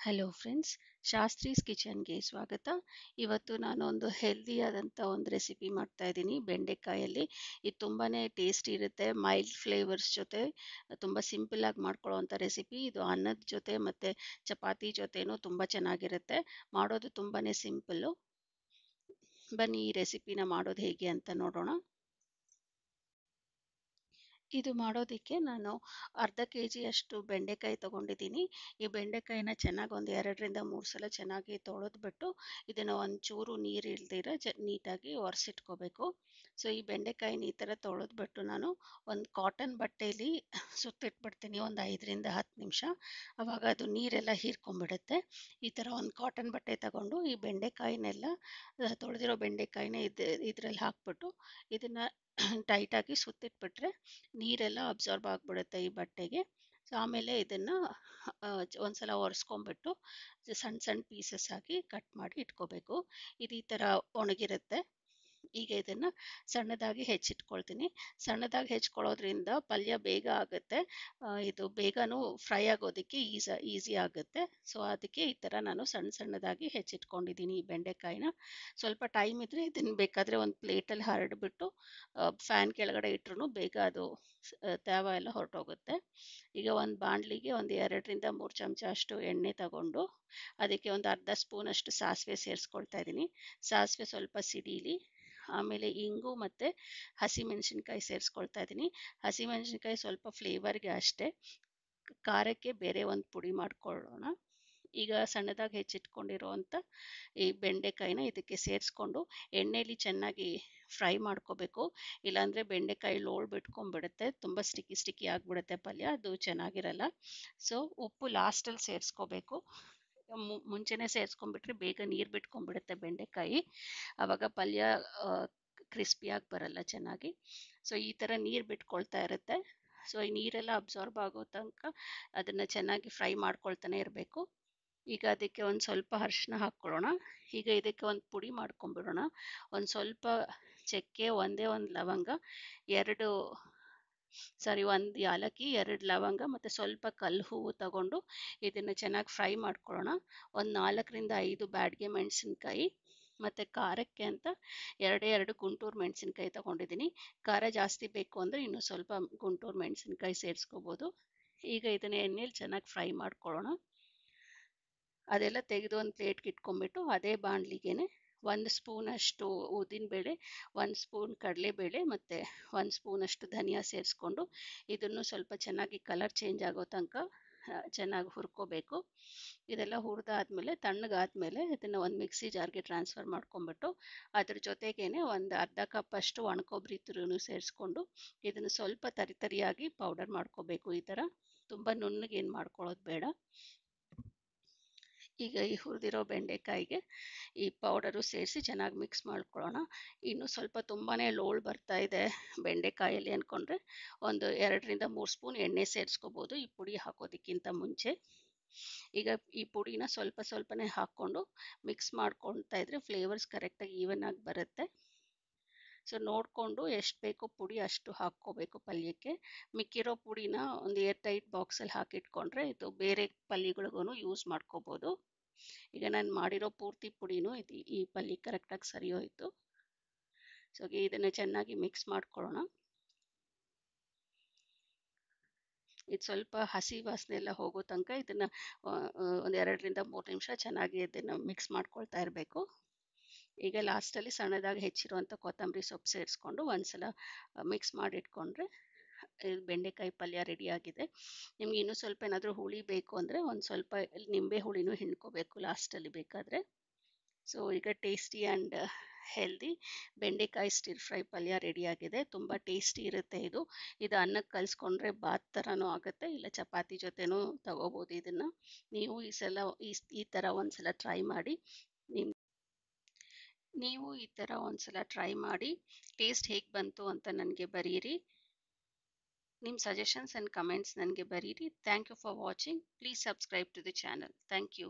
Hello friends, Shastri's ಕಿಚನ್ಗೆ ಸ್ವಾಗತ. ಇವತ್ತು ನಾನು ಒಂದು ಹೆಲ್ದಿಯಾದಂಥ ಒಂದು ರೆಸಿಪಿ ಮಾಡ್ತಾ ಇದ್ದೀನಿ ಬೆಂಡೆಕಾಯಲ್ಲಿ. ಇದು ತುಂಬಾ ಟೇಸ್ಟಿ ಇರುತ್ತೆ, ಮೈಲ್ಡ್ ಫ್ಲೇವರ್ಸ್ ಜೊತೆ ತುಂಬ ಸಿಂಪಲ್ಲಾಗಿ ಮಾಡ್ಕೊಳ್ಳೋವಂಥ ರೆಸಿಪಿ. ಇದು ಅನ್ನದ ಜೊತೆ ಮತ್ತು ಚಪಾತಿ ಜೊತೆನೂ ತುಂಬ ಚೆನ್ನಾಗಿರುತ್ತೆ. ಮಾಡೋದು ತುಂಬಾ ಸಿಂಪಲ್ಲು. ಬನ್ನಿ ಈ ರೆಸಿಪಿನ ಮಾಡೋದು ಹೇಗೆ ಅಂತ ನೋಡೋಣ. ಇದು ಮಾಡೋದಕ್ಕೆ ನಾನು ಅರ್ಧ ಕೆ ಜಿಯಷ್ಟು ಬೆಂಡೆಕಾಯಿ ತೊಗೊಂಡಿದ್ದೀನಿ. ಈ ಬೆಂಡೆಕಾಯಿನ ಚೆನ್ನಾಗಿ ಒಂದು 2 ರಿಂದ 3 ಸಲ ಚೆನ್ನಾಗಿ ತೊಳೆದ್ಬಿಟ್ಟು ಇದನ್ನು ಒಂಚೂರು ನೀರು ಇಲ್ದಿರ ನೀಟಾಗಿ ಒರೆಸಿಟ್ಕೋಬೇಕು. ಸೊ ಈ ಬೆಂಡೆಕಾಯಿನ ಈ ಥರ ತೊಳೆದ್ಬಿಟ್ಟು ನಾನು ಒಂದು ಕಾಟನ್ ಬಟ್ಟೆಯಲ್ಲಿ ಸುತ್ತಿಟ್ಬಿಡ್ತೀನಿ ಒಂದು 5 ರಿಂದ 10 ನಿಮಿಷ. ಆವಾಗ ಅದು ನೀರೆಲ್ಲ ಹೀರ್ಕೊಂಡ್ಬಿಡುತ್ತೆ. ಈ ಥರ ಒಂದು ಕಾಟನ್ ಬಟ್ಟೆ ತಗೊಂಡು ಈ ಬೆಂಡೆಕಾಯಿನೆಲ್ಲ ತೊಳೆದಿರೋ ಬೆಂಡೆಕಾಯಿನ ಇದರಲ್ಲಿ ಹಾಕ್ಬಿಟ್ಟು ಇದನ್ನು ಟೈಟಾಗಿ ಸುತ್ತಿಟ್ಬಿಟ್ರೆ ನೀರೆಲ್ಲ ಅಬ್ಸಾರ್ಬ್ ಆಗಿಬಿಡುತ್ತೆ ಈ ಬಟ್ಟೆಗೆ. ಸೊ ಆಮೇಲೆ ಇದನ್ನು ಒಂದ್ಸಲ ಒರೆಸ್ಕೊಂಡ್ಬಿಟ್ಟು ಸಣ್ಣ ಸಣ್ಣ ಪೀಸಸ್ ಆಗಿ ಕಟ್ ಮಾಡಿ ಇಟ್ಕೋಬೇಕು. ಇದು ಈ ಥರ ಒಣಗಿರುತ್ತೆ. ಈಗ ಇದನ್ನು ಸಣ್ಣದಾಗಿ ಹೆಚ್ಚಿಟ್ಕೊಳ್ತೀನಿ. ಸಣ್ಣದಾಗಿ ಹೆಚ್ಕೊಳ್ಳೋದ್ರಿಂದ ಪಲ್ಯ ಬೇಗ ಆಗುತ್ತೆ. ಇದು ಬೇಗನೂ ಫ್ರೈ ಆಗೋದಕ್ಕೆ ಈಸಿ ಆಗುತ್ತೆ. ಸೊ ಅದಕ್ಕೆ ಈ ಥರ ನಾನು ಸಣ್ಣದಾಗಿ ಹೆಚ್ಚಿಟ್ಕೊಂಡಿದ್ದೀನಿ ಈ ಬೆಂಡೆಕಾಯಿನ. ಸ್ವಲ್ಪ ಟೈಮ್ ಇದ್ದರೆ ಇದನ್ನು ಬೇಕಾದರೆ ಒಂದು ಪ್ಲೇಟಲ್ಲಿ ಹರಡಿಬಿಟ್ಟು ಫ್ಯಾನ್ ಕೆಳಗಡೆ ಇಟ್ಟರು ಬೇಗ ಅದು ತೇವ ಎಲ್ಲ ಹೊರಟೋಗುತ್ತೆ. ಈಗ ಒಂದು ಬಾಣಲಿಗೆ ಒಂದು 2 ರಿಂದ 3 ಚಮಚ ಅಷ್ಟು ಎಣ್ಣೆ ತಗೊಂಡು ಅದಕ್ಕೆ ಒಂದು ಅರ್ಧ ಸ್ಪೂನಷ್ಟು ಸಾಸಿವೆ ಸೇರಿಸ್ಕೊಳ್ತಾ ಇದ್ದೀನಿ. ಸಾಸಿವೆ ಸ್ವಲ್ಪ ಸಿಡೀಲಿ. ಆಮೇಲೆ ಇಂಗು ಮತ್ತು ಹಸಿಮೆಣಸಿನ್ಕಾಯಿ ಸೇರಿಸ್ಕೊಳ್ತಾ ಇದ್ದೀನಿ. ಹಸಿಮೆಣಸಿನ್ಕಾಯಿ ಸ್ವಲ್ಪ ಫ್ಲೇವರ್ಗೆ ಅಷ್ಟೇ, ಖಾರಕ್ಕೆ ಬೇರೆ ಒಂದು ಪುಡಿ ಮಾಡ್ಕೊಳ್ಳೋಣ. ಈಗ ಸಣ್ಣದಾಗಿ ಹೆಚ್ಚಿಟ್ಕೊಂಡಿರುವಂಥ ಈ ಬೆಂಡೆಕಾಯಿನ ಇದಕ್ಕೆ ಸೇರಿಸ್ಕೊಂಡು ಎಣ್ಣೆಯಲ್ಲಿ ಚೆನ್ನಾಗಿ ಫ್ರೈ ಮಾಡ್ಕೋಬೇಕು. ಇಲ್ಲಾಂದರೆ ಬೆಂಡೆಕಾಯಿ ಲೋಳು ಬಿಟ್ಕೊಂಡ್ಬಿಡುತ್ತೆ, ತುಂಬ ಸ್ಟಿಕ್ಕಿ ಆಗಿಬಿಡುತ್ತೆ ಪಲ್ಯ, ಅದು ಚೆನ್ನಾಗಿರಲ್ಲ. ಸೊ ಉಪ್ಪು ಲಾಸ್ಟಲ್ಲಿ ಸೇರಿಸ್ಕೋಬೇಕು. ಮುಂಚೆನೇ ಸೇರಿಸ್ಕೊಂಡ್ಬಿಟ್ರೆ ಬೇಗ ನೀರು ಬಿಟ್ಕೊಂಡ್ಬಿಡುತ್ತೆ ಬೆಂಡೆಕಾಯಿ, ಆವಾಗ ಪಲ್ಯ ಕ್ರಿಸ್ಪಿಯಾಗಿ ಬರಲ್ಲ ಚೆನ್ನಾಗಿ. ಸೊ ಈ ಥರ ನೀರು ಬಿಟ್ಕೊಳ್ತಾ ಇರುತ್ತೆ. ಸೊ ಈ ನೀರೆಲ್ಲ ಅಬ್ಸಾರ್ಬ್ ಆಗೋ ತನಕ ಅದನ್ನು ಚೆನ್ನಾಗಿ ಫ್ರೈ ಮಾಡ್ಕೊಳ್ತಾನೆ ಇರಬೇಕು. ಈಗ ಅದಕ್ಕೆ ಒಂದು ಸ್ವಲ್ಪ ಅರಿಶಿನ ಹಾಕ್ಕೊಳ್ಳೋಣ. ಈಗ ಇದಕ್ಕೆ ಒಂದು ಪುಡಿ ಮಾಡ್ಕೊಂಬಿಡೋಣ. ಒಂದು ಸ್ವಲ್ಪ ಚಕ್ಕೆ, ಒಂದೇ ಒಂದು ಲವಂಗ, ಒಂದು ಯಾಲಕ್ಕಿ, 2 ಲವಂಗ ಮತ್ತು ಸ್ವಲ್ಪ ಕಲ್ಲು ಹೂವು ತಗೊಂಡು ಇದನ್ನು ಚೆನ್ನಾಗಿ ಫ್ರೈ ಮಾಡ್ಕೊಳ್ಳೋಣ. ಒಂದು 4 ರಿಂದ 5 ಬ್ಯಾಡಗೆ ಮೆಣಸಿನ್ಕಾಯಿ ಮತ್ತು ಖಾರಕ್ಕೆ ಅಂತ 2 ಗುಂಟೂರು ಮೆಣಸಿನ್ಕಾಯಿ ತೊಗೊಂಡಿದ್ದೀನಿ. ಖಾರ ಜಾಸ್ತಿ ಬೇಕು ಅಂದರೆ ಇನ್ನೂ ಸ್ವಲ್ಪ ಗುಂಟೂರು ಮೆಣಸಿನ್ಕಾಯಿ ಸೇರಿಸ್ಕೋಬೋದು. ಈಗ ಇದನ್ನು ಎಣ್ಣೆಲಿ ಚೆನ್ನಾಗಿ ಫ್ರೈ ಮಾಡ್ಕೊಳ್ಳೋಣ. ಅದೆಲ್ಲ ತೆಗೆದು ಒಂದು ಪ್ಲೇಟ್ಗೆ ಇಟ್ಕೊಂಡ್ಬಿಟ್ಟು ಅದೇ ಬಾಣಲಿಗೆನೆ 1 ಸ್ಪೂನಷ್ಟು ಉದ್ದಿನಬೇಳೆ, 1 ಸ್ಪೂನ್ ಕಡಲೆಬೇಳೆ ಮತ್ತು 1 ಸ್ಪೂನಷ್ಟು ಧನಿಯಾ ಸೇರಿಸ್ಕೊಂಡು ಇದನ್ನು ಸ್ವಲ್ಪ ಚೆನ್ನಾಗಿ ಕಲರ್ ಚೇಂಜ್ ಆಗೋ ತನಕ ಚೆನ್ನಾಗಿ ಹುರ್ಕೋಬೇಕು. ಇದೆಲ್ಲ ಹುರಿದಾದ್ಮೇಲೆ ತಣ್ಣಗಾದ್ಮೇಲೆ ಇದನ್ನು ಒಂದು ಮಿಕ್ಸಿ ಜಾರ್ಗೆ ಟ್ರಾನ್ಸ್ಫರ್ ಮಾಡ್ಕೊಂಬಿಟ್ಟು ಅದ್ರ ಜೊತೆಗೇನೆ ಒಂದು ಅರ್ಧ ಕಪ್ಪಷ್ಟು ಒಣಕೊಬ್ಬರಿ ತುರಿನೂ ಸೇರಿಸ್ಕೊಂಡು ಇದನ್ನು ಸ್ವಲ್ಪ ತರಿಯಾಗಿ ಪೌಡರ್ ಮಾಡ್ಕೋಬೇಕು. ಈ ಥರ ತುಂಬ ನುಣ್ಣಗೇನು ಮಾಡ್ಕೊಳ್ಳೋದು ಬೇಡ. ಈಗ ಈ ಹುರಿದಿರೋ ಬೆಂಡೆಕಾಯಿಗೆ ಈ ಪೌಡರು ಸೇರಿಸಿ ಚೆನ್ನಾಗಿ ಮಿಕ್ಸ್ ಮಾಡ್ಕೊಳ್ಳೋಣ. ಇನ್ನು ಸ್ವಲ್ಪ ತುಂಬಾ ಲೋಳು ಬರ್ತಾ ಇದೆ ಬೆಂಡೆಕಾಯಲ್ಲಿ ಅಂದ್ಕೊಂಡ್ರೆ ಒಂದು 2 ರಿಂದ 3 ಸ್ಪೂನ್ ಎಣ್ಣೆ ಸೇರಿಸ್ಕೋಬೋದು ಈ ಪುಡಿ ಹಾಕೋದಕ್ಕಿಂತ ಮುಂಚೆ. ಈಗ ಈ ಪುಡಿನ ಸ್ವಲ್ಪನೇ ಹಾಕ್ಕೊಂಡು ಮಿಕ್ಸ್ ಮಾಡ್ಕೊಳ್ತಾ ಇದ್ರೆ ಫ್ಲೇವರ್ಸ್ ಕರೆಕ್ಟಾಗಿ ಈವನ್ ಆಗಿ ಬರುತ್ತೆ. ಸೊ ನೋಡಿಕೊಂಡು ಎಷ್ಟು ಬೇಕೋ ಪುಡಿ ಅಷ್ಟು ಹಾಕ್ಕೋಬೇಕು ಪಲ್ಯಕ್ಕೆ. ಮಿಕ್ಕಿರೋ ಪುಡಿನ ಒಂದು ಏರ್ಟೈಟ್ ಬಾಕ್ಸಲ್ಲಿ ಹಾಕಿಟ್ಕೊಂಡ್ರೆ ಇದು ಬೇರೆ ಪಲ್ಯಗಳಿಗೂ ಯೂಸ್ ಮಾಡ್ಕೋಬೋದು. ಈಗ ನಾನು ಮಾಡಿರೋ ಪೂರ್ತಿ ಪುಡಿನೂ ಈ ಪಲ್ಯ ಕರೆಕ್ಟಾಗಿ ಸರಿ ಹೋಯಿತು. ಸೊ ಇದನ್ನು ಚೆನ್ನಾಗಿ ಮಿಕ್ಸ್ ಮಾಡ್ಕೊಳ್ಳೋಣ. ಇದು ಸ್ವಲ್ಪ ಹಸಿ ವಾಸನೆ ಎಲ್ಲ ಹೋಗೋ ತನಕ ಇದನ್ನು ಒಂದು 2 ರಿಂದ 3 ನಿಮಿಷ ಚೆನ್ನಾಗಿ ಇದನ್ನು ಮಿಕ್ಸ್ ಮಾಡ್ಕೊಳ್ತಾ ಇರಬೇಕು. ಈಗ ಲಾಸ್ಟಲ್ಲಿ ಸಣ್ಣದಾಗಿ ಹೆಚ್ಚಿರುವಂಥ ಕೊತ್ತಂಬರಿ ಸೊಪ್ಪು ಸೇರಿಸ್ಕೊಂಡು ಒಂದ್ಸಲ ಮಿಕ್ಸ್ ಮಾಡಿಟ್ಕೊಂಡ್ರೆ ಬೆಂಡೆಕಾಯಿ ಪಲ್ಯ ರೆಡಿಯಾಗಿದೆ. ನಿಮ್ಗೆ ಇನ್ನೂ ಸ್ವಲ್ಪ ಏನಾದರೂ ಹುಳಿ ಬೇಕು ಅಂದರೆ ಒಂದು ಸ್ವಲ್ಪ ನಿಂಬೆ ಹುಳಿನೂ ಹಿಂಡ್ಕೋಬೇಕು ಲಾಸ್ಟಲ್ಲಿ ಬೇಕಾದರೆ. ಸೊ ಈಗ ಟೇಸ್ಟಿ ಆ್ಯಂಡ್ ಹೆಲ್ದಿ ಬೆಂಡೆಕಾಯಿ ಸ್ಟಿರ್ ಫ್ರೈ ಪಲ್ಯ ರೆಡಿಯಾಗಿದೆ. ತುಂಬ ಟೇಸ್ಟಿ ಇರುತ್ತೆ ಇದು. ಅನ್ನಕ್ಕೆ ಕಲಿಸ್ಕೊಂಡ್ರೆ ಬಾತ್ ಥರನೂ ಆಗುತ್ತೆ, ಇಲ್ಲ ಚಪಾತಿ ಜೊತೆನೂ ತಗೋಬೋದು. ಇದನ್ನು ನೀವು ಈ ಥರ ಒಂದ್ಸಲ ಟ್ರೈ ಮಾಡಿ. ನೀವು ಈ ಥರ ಒಂದ್ಸಲ ಟ್ರೈ ಮಾಡಿ ಟೇಸ್ಟ್ ಹೇಗೆ ಬಂತು ಅಂತ ನನಗೆ ಬರೀರಿ. ನಿಮ್ಮ ಸಜೆಷನ್ಸ್ ಆ್ಯಂಡ್ ಕಮೆಂಟ್ಸ್ ನನಗೆ ಬರೀರಿ. Thank you for watching. Please subscribe to the channel. Thank you.